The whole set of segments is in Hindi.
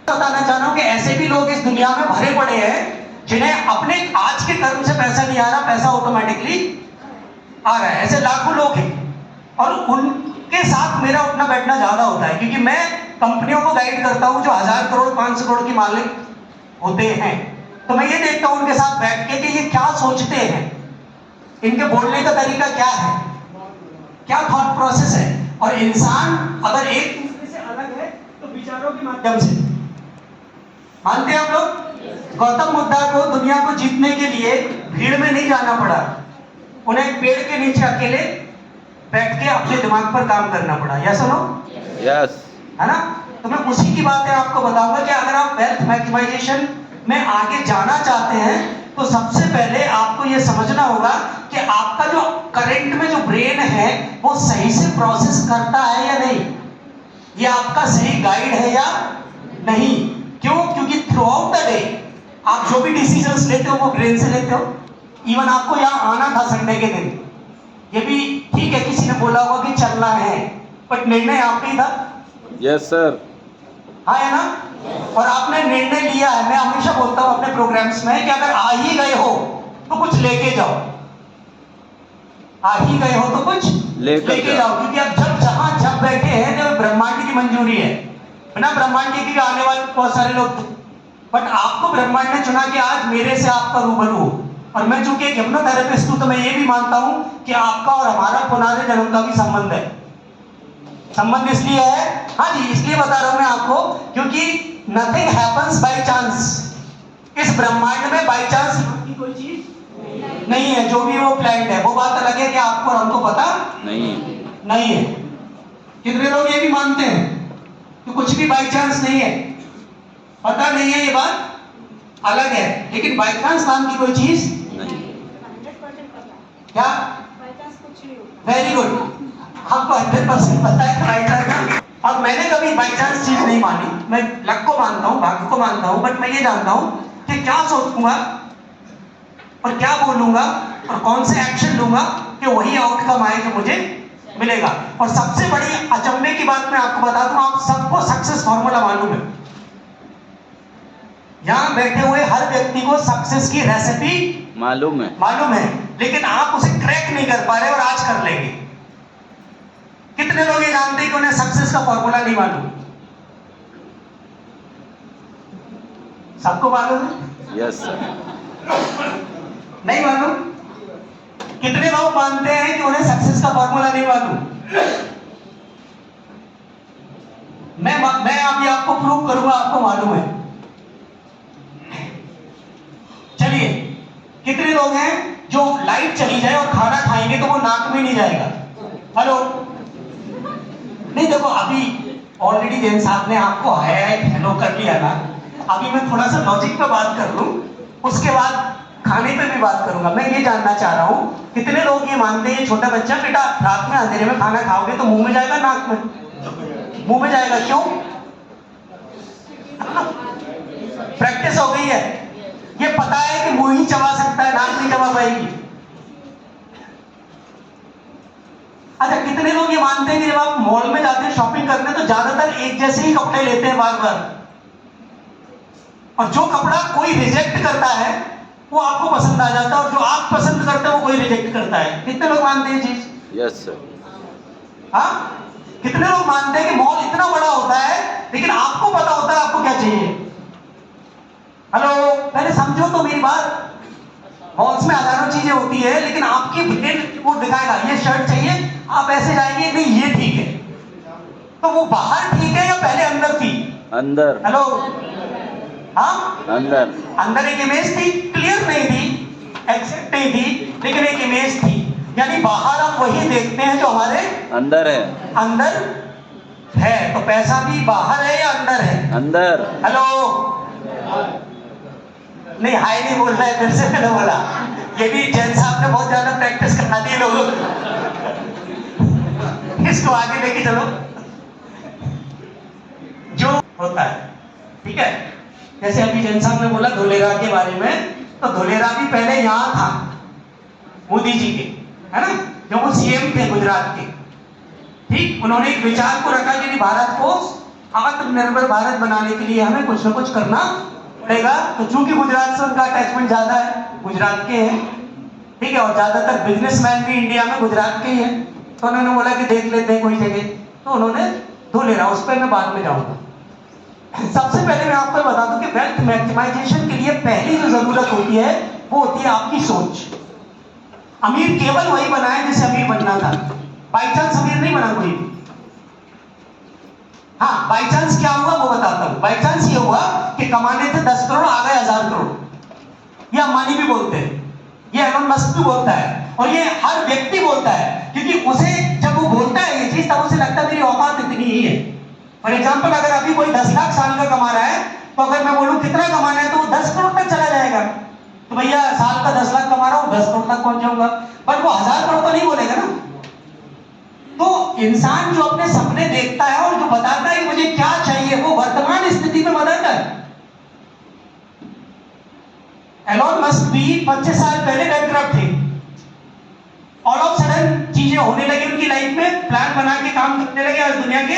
बताना चाह रहा हूं कि ऐसे भी लोग इस दुनिया में भरे पड़े हैं जिन्हें अपने आज के कर्म से पैसा नहीं आ रहा, पैसा ऑटोमेटिकली आ रहा है। ऐसे लाखों लोग हैं और उनके साथ मेरा उठना बैठना ज्यादा होता है, क्योंकि मैं कंपनियों को गाइड करता हूं जो 1000 करोड़ 500 करोड़ की मालिक होते हैं। तो मैं ये देखता हूं उनके साथ बैठ के कि ये क्या सोचते हैं, इनके बोलने का तरीका क्या है, क्या थॉट प्रोसेस है। और इंसान अगर एक दूसरे से अलग है तो विचारों के माध्यम से। मानते हैं आप लोग? गौतम बुद्धा को दुनिया को जीतने के लिए भीड़ में नहीं जाना पड़ा, उन्हें एक पेड़ के नीचे अकेले बैठ के अपने दिमाग पर काम करना पड़ा। Yes no? यस। है ना? तो मैं उसी की बातें आपको बताऊंगा कि अगर आप वेल्थ मैक्सिमाइजेशन में आगे जाना चाहते हैं तो सबसे पहले आपको यह समझना होगा कि आपका जो करंट में जो ब्रेन है वो सही से प्रोसेस करता है या नहीं, ये आपका सही गाइड है या नहीं। क्यों? क्योंकि थ्रू आउट द डे आप जो भी डिसीजंस लेते हो वो ब्रेन से लेते हो। इवन आपको यहाँ आना था संडे के दिन, ये भी ठीक है, किसी ने बोला होगा कि चलना है, बट निर्णय आपका ही था। Yes sir. हाँ है ना? और आपने निर्णय लिया है। मैं हमेशा बोलता हूं अपने प्रोग्राम्स में कि अगर आ ही गए हो तो कुछ लेके जाओ, आ ही गए हो तो कुछ लेके जाओ, क्योंकि आप जब बैठे हैं जब ब्रह्मांड की मंजूरी है, बिना ब्रह्मांड की आने वाले बहुत सारे लोग, बट आपको ब्रह्मांड ने चुना कि आज मेरे से आपका रूबरू हो। और मैं चूंकि एक हिप्नोथेरेपिस्ट हूं तो मैं ये भी मानता हूं कि आपका और हमारा पुराने जन्म का भी संबंध है। संबंध इसलिए है, हाँ जी, इसलिए बता रहा हूं मैं आपको, क्योंकि नथिंग हैपन्स बाय चांस। इस ब्रह्मांड में बाय चांस की कोई चीज नहीं है। जो भी वो प्लान्ड है, वो बात अलग है कि आपको और हमको पता नहीं है। कितने लोग ये भी मानते हैं कि कुछ भी बाय चांस नहीं है, पता नहीं है, ये बात अलग है। लेकिन बाय चांस नाम की कोई चीज नहीं। क्या? वेरी गुड, आपको 100% पता है राइट है। अब मैंने कभी बाई चांस चीज नहीं मानी, मैं लक को मानता हूं, भाग्य को मानता हूं, बट मैं ये जानता हूं कि क्या सोचूंगा और क्या बोलूंगा और कौन से एक्शन लूंगा कि वही आउटकम आए जो मुझे मिलेगा। और सबसे बड़ी अचंभे की बात मैं आपको बता दूं, आप सबको सक्सेस फॉर्मूला मालूम है। यहां बैठे हुए हर व्यक्ति को सक्सेस की रेसिपी मालूम है, लेकिन आप उसे क्रैक नहीं कर पा रहे और आज कर लेंगे। कितने लोग ये जानते हैं कि उन्हें सक्सेस का फॉर्मूला नहीं मालूम? सबको मालूम है? Yes sir. नहीं मालूम? कितने लोग मानते हैं कि उन्हें सक्सेस का फॉर्मूला नहीं मालूम? मैं अभी आपको प्रूव करूंगा आपको मालूम है। चलिए, कितने लोग हैं जो लाइट चली जाए और खाना खाएंगे तो वो नाक में नहीं जाएगा? हेलो? नहीं, देखो अभी ऑलरेडी जैन साहब ने आपको हेलो कर लिया ना, अभी मैं थोड़ा सा लॉजिक पे बात कर लूं, उसके बाद खाने पे भी बात करूंगा। मैं ये जानना चाह रहा हूं, कितने लोग ये मानते हैं छोटा बच्चा, बेटा रात में अंधेरे में खाना खाओगे तो मुंह में जाएगा, नाक में? मुंह में जाएगा। क्यों? प्रैक्टिस हो गई है, ये पता है कि मुंह ही चबा सकता है, नाक नहीं चबा पाएगी। अच्छा, कितने लोग ये मानते हैं कि जब आप मॉल में जाते हैं शॉपिंग करने तो ज्यादातर एक जैसे ही कपड़े लेते हैं बार बार, और जो कपड़ा कोई रिजेक्ट करता है वो आपको पसंद आ जाता है, और जो आप पसंद करते हैं वो कोई रिजेक्ट करता है। कितने लोग मानते हैं चीज? Yes sir. हाँ? कितने लोग मानते हैं कि मॉल इतना बड़ा होता है लेकिन आपको पता होता है आपको क्या चाहिए? हेलो, पहले समझो तो मेरी बात। मॉल्स में हजारों चीजें होती है लेकिन आपकी ब्रेन वो दिखाएगा ये शर्ट चाहिए, आप ऐसे जाएंगे नहीं ये ठीक है, तो वो बाहर ठीक है या पहले अंदर थी? अंदर। हेलो? हाँ, अंदर एक इमेज थी, क्लियर नहीं थी, एक्सेप्ट नहीं थी, लेकिन एक इमेज थी। यानी बाहर आप वही देखते हैं जो हमारे अंदर है। तो पैसा भी बाहर है या अंदर है? अंदर। हेलो? नहीं, हाई नहीं बोल रहा है, फिर से मैंने बोला। ये भी जैन साहब ने बहुत ज्यादा प्रैक्टिस करा दी लोगों को। इसको आगे लेके चलो। जो होता है, ठीक है, जैसे अभी जैन साहब ने बोला धोलेरा के बारे में, तो धोलेरा भी पहले यहां था, मोदी जी के, है ना, जो वो सीएम थे गुजरात के। ठीक, उन्होंने एक विचार को रखा कि भारत को आत्मनिर्भर भारत बनाने के लिए हमें कुछ ना कुछ करना पड़ेगा। तो चूंकि गुजरात से उनका अटैचमेंट ज्यादा है, गुजरात के हैं, ठीक है, और ज्यादातर बिजनेसमैन भी इंडिया में गुजरात के ही हैं, तो उन्होंने बोला कि देख लेते हैं कोई जगह, तो उन्होंने धुलेरा, उस पर मैं बाद में जाऊंगा। सबसे पहले मैं आपको बता दूं कि वेल्थ मैक्सिमाइजेशन के लिए पहली जो जरूरत होती है वो होती है आपकी सोच। अमीर केवल वही बना है जिसे अमीर बनना था, बाई चांस अमीर नहीं बना कोई भी। हाँ, बाई चांस क्या हुआ वो बताता हूं। बाई चांस ये हुआ कि कमाने थे 10 करोड़, आ गए 1000 करोड़। ये अंबानी भी बोलते हैं, ये एलोन मस्क भी बोलता है, और ये हर व्यक्ति बोलता है, क्योंकि उसे जब वो बोलता है ये चीज तब उसे लगता है मेरी औकात इतनी ही है। फॉर एग्जाम्पल, अगर अभी कोई 10 लाख साल का कमा रहा है, तो अगर मैं बोलूं कितना कमाना है तो वो 10 करोड़ तक चला जाएगा। तो भैया साल का 10 लाख कमा रहा हूं, 10 करोड़ तक पहुंच जाऊंगा, पर वो 1000 करोड़ तो नहीं बोलेगा ना। तो इंसान जो अपने सपने देखता है और जो बताता है कि मुझे क्या चाहिए, वो वर्तमान स्थिति में बताता है। एलोन मस्क भी 25 साल पहले बैंकक्रप्ट थे, ऑल ऑफ सडन चीजें होने लगी उनकी लाइफ में, प्लान बना के काम करने लगे, आज दुनिया के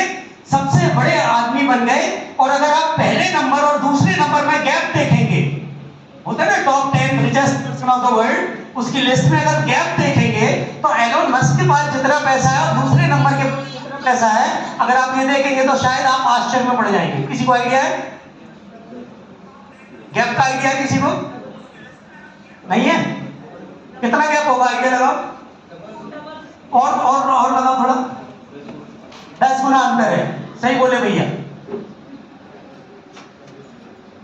सबसे बड़े आदमी बन गए। और अगर आप पहले नंबर और दूसरे नंबर में गैप देखेंगे, होता है ना top 10 richest person of the world, उसकी लिस्ट में अगर गैप देखेंगे तो एलोन मस्क के पास जितना पैसा है और दूसरे नंबर के जितना पैसा है, अगर आप ये देखेंगे तो शायद आप आश्चर्य में पड़ जाएंगे। किसी को आइडिया है? गैप का आइडिया है किसी को? नहीं है? कितना गैप होगा, आइडिया लगाओ। और लगाओ थोड़ा। 10 गुना अंतर है, सही बोले भैया,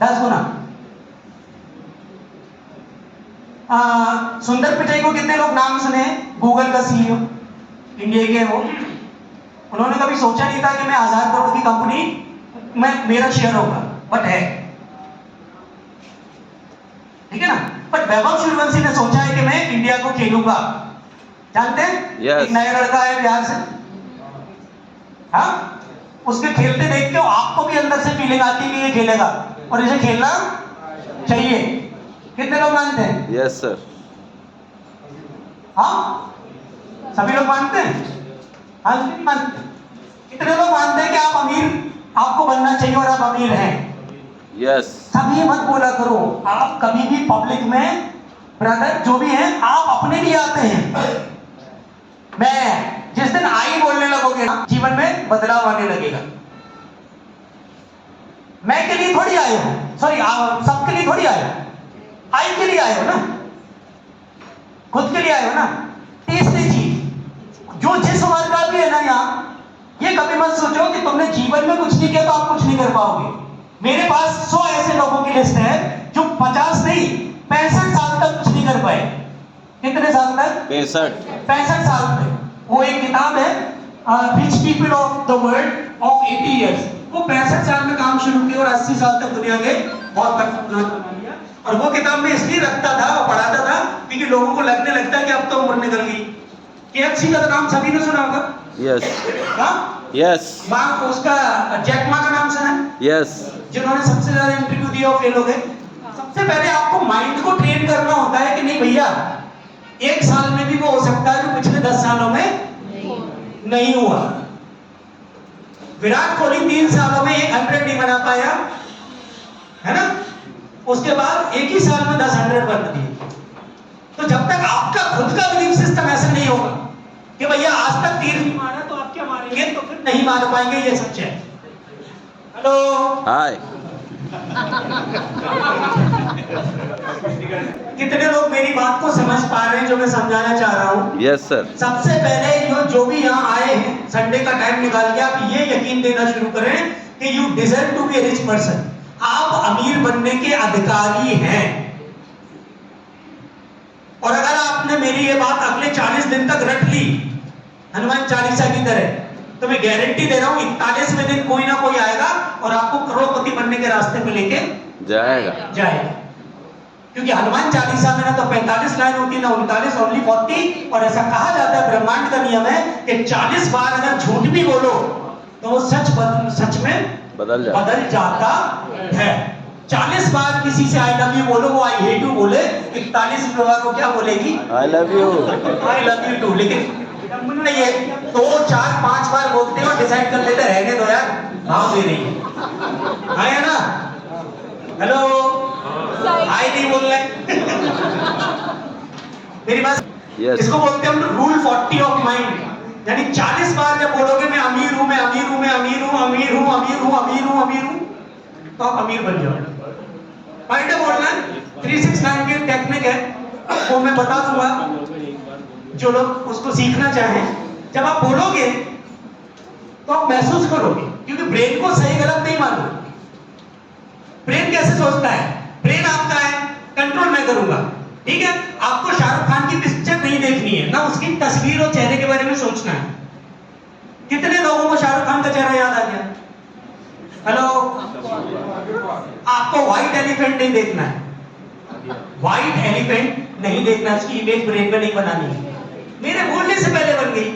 10 गुना। सुंदर पिचाई को कितने लोग नाम सुने? गूगल का सीईओ, इंडिया के वो। उन्होंने कभी सोचा नहीं था कि मैं 1000 करोड़ की कंपनी में मेरा शेयर होगा, बट है, ठीक है ना। बट वैभव सूर्यवंशी ने सोचा है कि मैं इंडिया को खेलूंगा। जानते हैं? Yes. एक नया लड़का है बिहार से, हाँ, उसके खेलते देख के आपको भी अंदर से फीलिंग आती है कि ये खेलेगा और इसे खेलना चाहिए। कितने लोग मानते हैं? Yes sir. हाँ, सभी लोग मानते हैं? हाँ, सभी मानते हैं। कितने लोग मानते हैं कि आप अमीर, आपको बनना चाहिए और आप अमीर हैं? यस। सभी मत बोला करो, आप कभी भी पब्लिक में, ब्रदर जो भी हैं, आप अपने लिए आते हैं। मैं जिस दिन आई बोलने लगोगे ना, जीवन में बदलाव आने लगेगा। मैं के लिए थोड़ी आए हो, सॉरी सबके लिए थोड़ी आए हो, आई के लिए आए हो ना, खुद के लिए आए हो ना। तीसरी चीज, जो जिस उम्र का भी है ना यहाँ, ये कभी मत सोचो कि तुमने जीवन में कुछ नहीं किया तो आप कुछ नहीं कर पाओगे। मेरे पास 100 ऐसे लोगों की लिस्ट है जो 50 नहीं 65 साल तक कुछ नहीं कर पाए। कितने साल तक? 65 साल तक। वो एक किताब है rich people of the world of 80 years. वो 65 साल में काम शुरू किया और 80 साल तक दुनिया के बहुत बड़ा बना लिया। और वो किताब में इसलिए रखता था और पढ़ाता था क्योंकि लोगों को लगने लगता है कि अब तो उम्र निकल गई। KFC का तो नाम सभी ने सुना होगा। यस। हाँ, यस। उसका जैक मा का नाम सुना है? यस। जिन्होंने सबसे ज्यादा इंटरव्यू दिया और फेल हो गए। सबसे पहले आपको माइंड को ट्रेन करना होता है कि नहीं भैया, एक साल में भी वो हो सकता है जो पिछले 10 सालों में नहीं हुआ। विराट कोहली 3 सालों में 100 नहीं बना पाया, है ना, उसके बाद एक ही साल में 10 100 बना दिए। तो जब तक आपका खुद का बिलीफ सिस्टम ऐसा नहीं होगा कि भैया आज तक तीर नहीं मारा तो आप क्या मारेंगे, तो फिर नहीं मार पाएंगे, ये सच है। हेलो, हाय। कितने लोग मेरी बात को समझ पा रहे हैं जो मैं समझाना चाह रहा हूँ? Yes sir. सबसे पहले जो भी यहाँ आए हैं, संडे का टाइम निकाल के आप ये यकीन देना शुरू करें कि you deserve to be a rich person. आप अमीर बनने के अधिकारी हैं। और अगर आपने मेरी ये बात अगले 40 दिन तक रट ली, हनुमान चालीसा की तरह, तो मैं गारंटी दे रहा हूं 41वें दिन कोई ना कोई आएगा और आपको करोड़पति बनने के रास्ते पे लेके जाएगा। क्योंकि हनुमान चालीसा में ना तो 45 लाइन होती ना 39, ओनली 40। और ऐसा कहा जाता है, ब्रह्मांड का नियम है कि 40 बार अगर झूठ भी बोलो तो वो सच में बदल जाता है। 40 बार किसी से आई लव यू बोलो, वो आई हेट यू बोले, 41 बार वो क्या बोलेगी? I love you too. लेकिन ये तो 4-5 बार बोलते हो, डिसाइड कर लेते रहने दो यार, भाव दे रही है। हाँ है ना? हेलो, हाय नहीं बोल रहे। मेरी बात, Yes. इसको बोलते हैं हम रूल 40 ऑफ माइंड। यानी 40 बार जब बोलोगे मैं अमीर हूं, मैं अमीर हूं, मैं अमीर हूं, अमीर हूं, अमीर हूं, अमीर हूं, अमीर हूं, तो आप अमीर बन जाओ। पॉइंट है बोलना। 369 की टेक्निक है, वो मैं बता दूंगा, जो लोग उसको सीखना चाहें। जब आप बोलोगे तो आप महसूस करोगे, क्योंकि ब्रेन को सही गलत नहीं मालूम। ब्रेन कैसे सोचता है? ब्रेन आपका है, कंट्रोल मैं करूंगा, ठीक है? आपको शाहरुख खान की पिक्चर नहीं देखनी है ना, उसकी तस्वीर और चेहरे के बारे में सोचना है। कितने लोगों को शाहरुख खान का चेहरा याद आ गया? हेलो, आपको व्हाइट एलिफेंट नहीं देखना है, व्हाइट एलिफेंट नहीं देखना, उसकी इमेज ब्रेन में नहीं बनानी है। मेरे बोलने से पहले बन गई।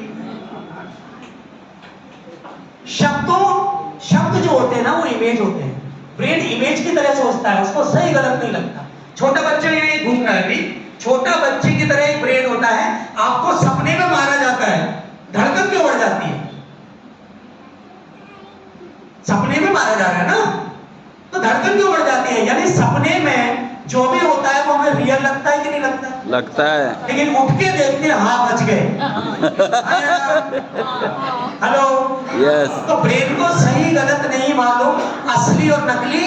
शब्द जो होते हैं ना, वो इमेज होते हैं। ब्रेन इमेज की तरह सोचता है, उसको सही गलत नहीं लगता। छोटा बच्चा यहाँ घूम रहा है अभी, छोटा बच्चे की तरह एक ब्रेन होता है। आपको सपने में मारा जाता है, धड़कन क्यों बढ़ जाती है? सपने में मारा जा रहा है ना, तो धड़कन क्यों बढ़ जाती है? यानी सपने में जो भी होता है वो हमें रियल लगता है कि नहीं लगता? लगता है। लेकिन उठ के देखते हैं, हाँ बच गए। Hello, Yes. तो ब्रेन को सही गलत नहीं मालूम, असली और नकली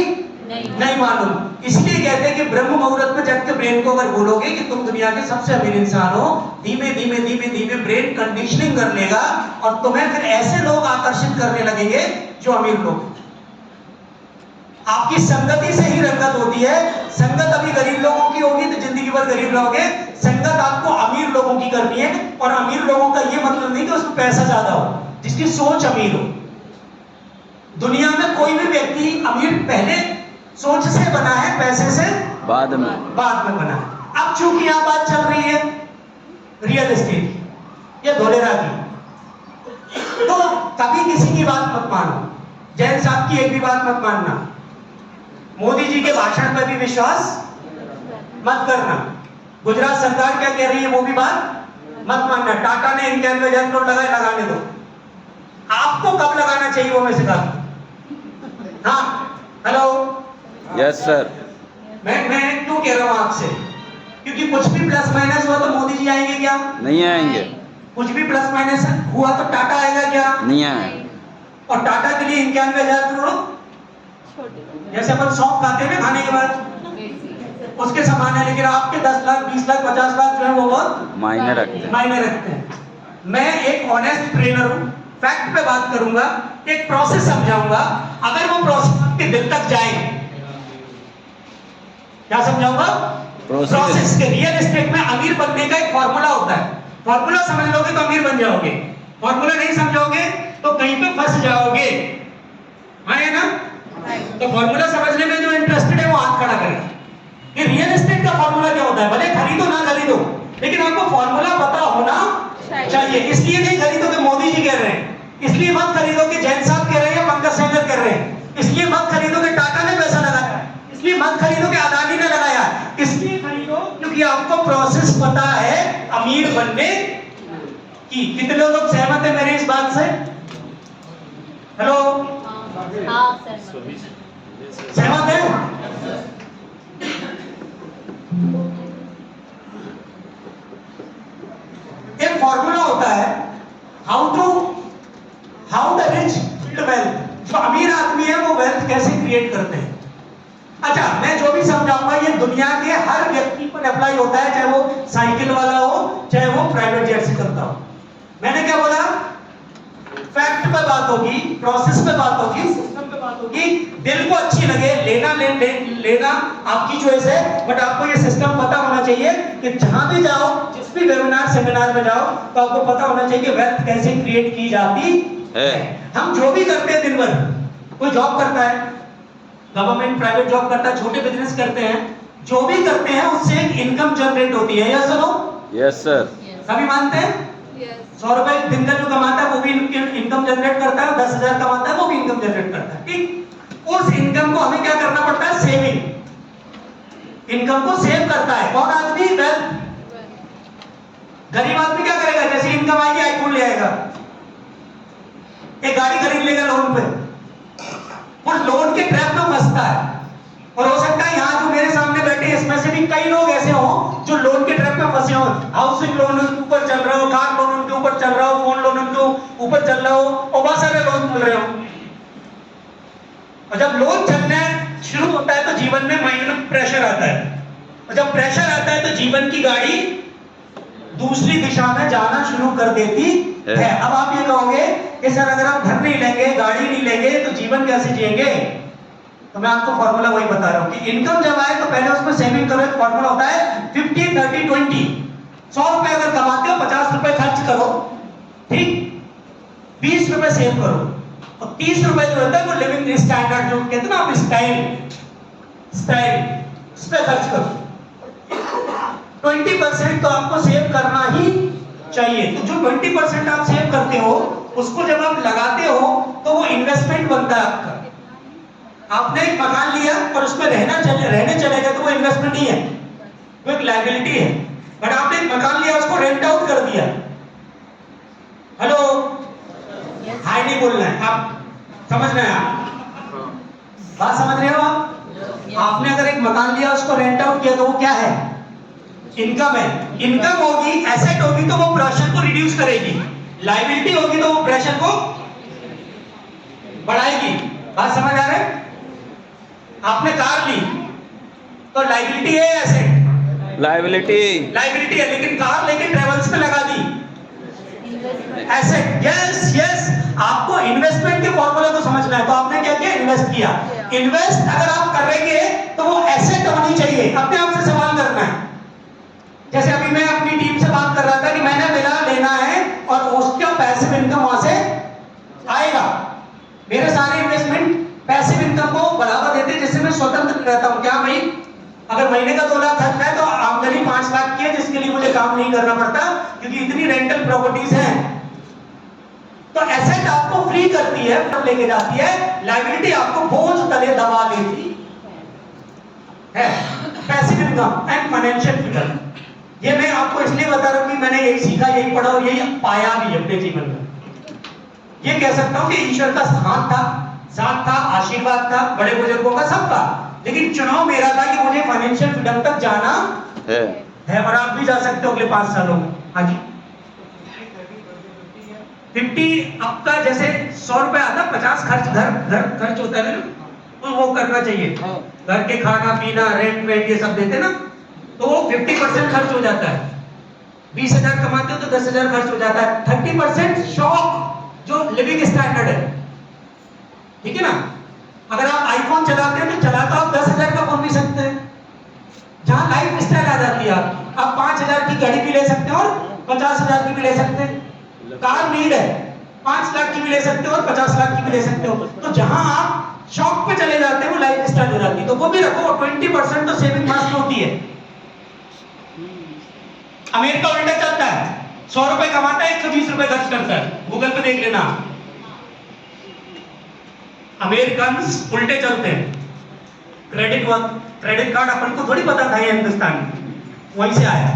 नहीं मालूम। इसलिए कहते हैं कि ब्रह्म मुहूर्त में जग के ब्रेन को अगर बोलोगे कि तुम दुनिया के सबसे अमीर इंसान हो, धीमे धीमे धीमे धीमे ब्रेन कंडीशनिंग कर लेगा और तुम्हें फिर ऐसे लोग आकर्षित करने लगेंगे जो अमीर लोग। आपकी संगति से ही रंगत होती है। संगत अभी गरीब लोगों की होगी तो जिंदगी भर गरीब रहोगे। संगत आपको अमीर लोगों की करनी है, और अमीर लोगों का ये मतलब नहीं कि उसमें पैसा ज्यादा हो, जिसकी सोच अमीर हो। दुनिया में कोई भी व्यक्ति अमीर पहले सोच से बना है, पैसे से बाद में बना है। अब चूंकि यहां बात चल रही है रियल एस्टेट की या धोलेरा की, तो कभी किसी की बात मत मानो। जैन साहब की एक भी बात मत मानना, मोदी जी के भाषण पर भी विश्वास मत करना, गुजरात सरकार क्या कह रही है वो भी बात मत मानना। टाटा ने 91,000 करोड़ लगाए, लगाने दो। आपको कब लगाना चाहिए वो मैं सिखा दूं। हाँ, हेलो, यस सर। मैं क्यों कह रहा हूं आपसे? क्योंकि कुछ भी प्लस माइनस हुआ तो मोदी जी आएंगे क्या? नहीं आएंगे। कुछ भी प्लस माइनस हुआ तो टाटा आएगा क्या? नहीं आए। और टाटा के लिए 91,000 करोड़, जैसे अपन सौंफ खाते हैं खाने के बाद, उसके समान है। लेकिन आपके 10 लाख 20 लाख 50 लाख जो है वो बहुत मायने रखते हैं। मैं एक ऑनेस्ट ट्रेनर हूं, फैक्ट पे बात करूंगा, एक प्रोसेस समझाऊंगा। अगर वो प्रोसेस आपके दिल तक जाए, क्या समझाऊंगा? प्रोसेस के। रियल एस्टेट में अमीर बनने का एक फॉर्मूला होता है, फॉर्मूला समझ लोगे तो अमीर बन जाओगे, फॉर्मूला नहीं समझोगे तो कहीं पे फंस जाओगे। हाँ है ना? तो फॉर्मूला समझने में जो इंटरेस्टेड है वो हाथ खड़ा करे कि रियल एस्टेट का फॉर्मूला क्या होता है। भले खरीदो ना खरीदो, लेकिन आपको फॉर्मूला पता होना चाहिए। इसलिए नहीं खरीदो कि मोदी जी कह रहे हैं, इसलिए मत खरीदो कि जैन साहब कह रहे हैं या पंकज सहगल कह रहे हैं, इसलिए मत खरीदो कि टाटा ने पैसा लगाया, इसलिए मत खरीदो कि अदानी ने लगाया, इसलिए खरीदो क्योंकि आपको प्रोसेस पता है अमीर बनने की। कितने लोग सहमत है मेरी इस बात से? हेलो, सहमत है? एक फॉर्मूला होता है, how the rich build wealth. जो अमीर आदमी है वो वेल्थ कैसे क्रिएट करते हैं। अच्छा, मैं जो भी समझाऊंगा ये दुनिया के हर व्यक्ति पर अप्लाई होता है, चाहे वो साइकिल वाला हो, चाहे वो प्राइवेट जेट से करता हो। मैंने क्या बोला? फैक्ट पे बात होगी, प्रोसेस पे बात होगी, सिस्टम पे बात होगी। दिल को अच्छी लगे, लेना आपकी चॉइस है, बट आपको ये सिस्टम पता होना चाहिए कि जहां भी जाओ, जिस भी वेबिनार सेमिनार में जाओ, तो आपको पता होना चाहिए कि वेल्थ कैसे क्रिएट की जाती है। हम जो भी करते हैं दिन भर, कोई जॉब करता है, गवर्नमेंट प्राइवेट जॉब करता है, छोटे बिजनेस करते हैं, जो भी करते हैं उससे एक इनकम जनरेट होती है। Yes no? Yes sir. सभी मानते हैं? 100 रुपए दिन का जो कमाता है वो भी इनकम जनरेट करता है, 10,000 कमाता है वो भी इनकम जनरेट करता है। ठीक, उस इनकम को हमें क्या करना पड़ता है? सेविंग। इनकम को सेव करता है कौन आदमी? वेल्थ। गरीब आदमी क्या करेगा? जैसे इनकम आएगी आईफोन ले आएगा, एक गाड़ी खरीद लेगा लोन पे, वो लोन के ट्रैप में फंसता है। और हो सकता है यहाँ जो मेरे सामने बैठे इसमें से भी कई लोग ऐसे हो जो लोन के ट्रैप में फंसे हो। हाउसिंग लोन उनके ऊपर चल रहा हो, कार लोन उनके ऊपर चल रहा हो, फोन लोन उनके ऊपर चल रहा हो, और बहुत सारे लोन मिल रहे हो। और जब लोन चलना शुरू होता है तो जीवन में माइंड में प्रेशर आता है, और जब प्रेशर आता है तो जीवन की गाड़ी दूसरी दिशा में जाना शुरू कर देती है। अब आप ये कहोगे कि सर अगर हम घर नहीं लेंगे, गाड़ी नहीं लेंगे, तो जीवन कैसे जिएंगे? तो मैं आपको फॉर्मूला वही बता रहा हूं कि इनकम जब आए तो पहले उसमें सेविंग करो। एक फॉर्मूला होता है 50-30-20। 100 रुपए अगर कमाते हो 50 रुपए खर्च करो, ठीक, 20 रुपए सेव करो, और 30 रुपए जो होता है वो लिविंग स्टैंडर्ड जो कहते हैं ना आप स्टाइल उस पर खर्च करो। 20% तो आपको सेव करना ही चाहिए। तो जो 20% आप सेव करते हो उसको जब आप लगाते हो तो वो इन्वेस्टमेंट बनता है आपका। आपने एक मकान लिया और उसमें रहने चले गए तो वो इन्वेस्टमेंट नहीं है, वो एक लायबिलिटी है। बट आपने एक मकान लिया, उसको रेंट आउट कर दिया। हेलो, हाय नहीं बोलना है, आप समझ रहे हैं? आप बात समझ रहे हो? आपने अगर एक मकान लिया, उसको रेंट आउट किया, तो वो क्या है? इनकम है। इनकम होगी, एसेट होगी तो वो प्रेशर को रिड्यूस करेगी, लायबिलिटी होगी तो वो प्रेशर को बढ़ाएगी। बात समझ आ रहा है? आपने कार ली तो लायबिलिटी है, एसेट लायबिलिटी है, लेकिन कार लेके ट्रेवल्स पे लगा दी, एसेट। यस, आपको इन्वेस्टमेंट के फॉर्मूले को समझना है। तो आपने क्या किया? इन्वेस्ट किया। इन्वेस्ट अगर आप करेंगे तो वो एसेट होनी चाहिए। अपने आप से सवाल करना है। जैसे अभी मैं अपनी टीम से बात कर रहा था कि मैंने विला लेना है और उसका पैसिव इनकम वहां से आएगा। मेरे सारे इन्वेस्टमेंट पैसिव इनकम को बढ़ावा देते हैं, जिससे मैं स्वतंत्र रहता हूं। क्या भाई, अगर महीने का 2 लाख खर्च है तो आमदनी 5 लाख की है, जिसके लिए मुझे काम नहीं करना पड़ता क्योंकि इतनी रेंटल प्रॉपर्टीज हैं। तो एसेट आपको फ्री करती है, लेके जाती है, लायबिलिटी आपको बोझ तले दबा लेती है। Passive income and financial freedom, ये मैं आपको इसलिए बता रहा हूं कि मैंने यही सीखा, यही पढ़ा और यही पाया भी अपने जीवन में। ये कह सकता हूं कि ईश्वर का साथ था, आशीर्वाद था, बड़े बुजुर्गों का, सबका। लेकिन चुनाव मेरा था कि मुझे फाइनेंशियल फ्रीडम तक जाना है। और आप भी जा सकते हो अगले 5 सालों में। हाँ जी, 50 आपका जैसे 100 रुपए आता, 50 घर खर्च होता है ना, तो वो करना चाहिए। घर के खाना पीना, रेंट ये सब देते ना, तो वो 50% खर्च हो जाता है। 20,000 कमाते हो तो 10,000 खर्च हो जाता है। 30% शौक, जो लिविंग स्टैंडर्ड है, ठीक है ना? अगर आप आईफोन चलाते हैं तो चलाता आप 10,000 का फोन भी सकते हैं। जहां लाइफ स्टाइल आ जाती है आप 5,000 की गाड़ी भी ले सकते हैं और 50,000 की भी ले सकते हैं। कार नीड है, 5 लाख की भी ले सकते हो और 50 लाख की भी ले सकते हो। तो जहां आप शौक पे चले जाते हैं वो लाइफ स्टाइल हो जाती है। तो वो भी रखो, 20% तो सेविंग मस्ट होती है। अमेरिका उल्टा चलता है, 100 रुपए कमाता है, 120 रुपए खर्च करता है। गूगल पे देख लेना, अमेरिकन उल्टे चलते हैं। क्रेडिट कार्ड अपन को थोड़ी पता था ये हिंदुस्तान, वहीं से आया।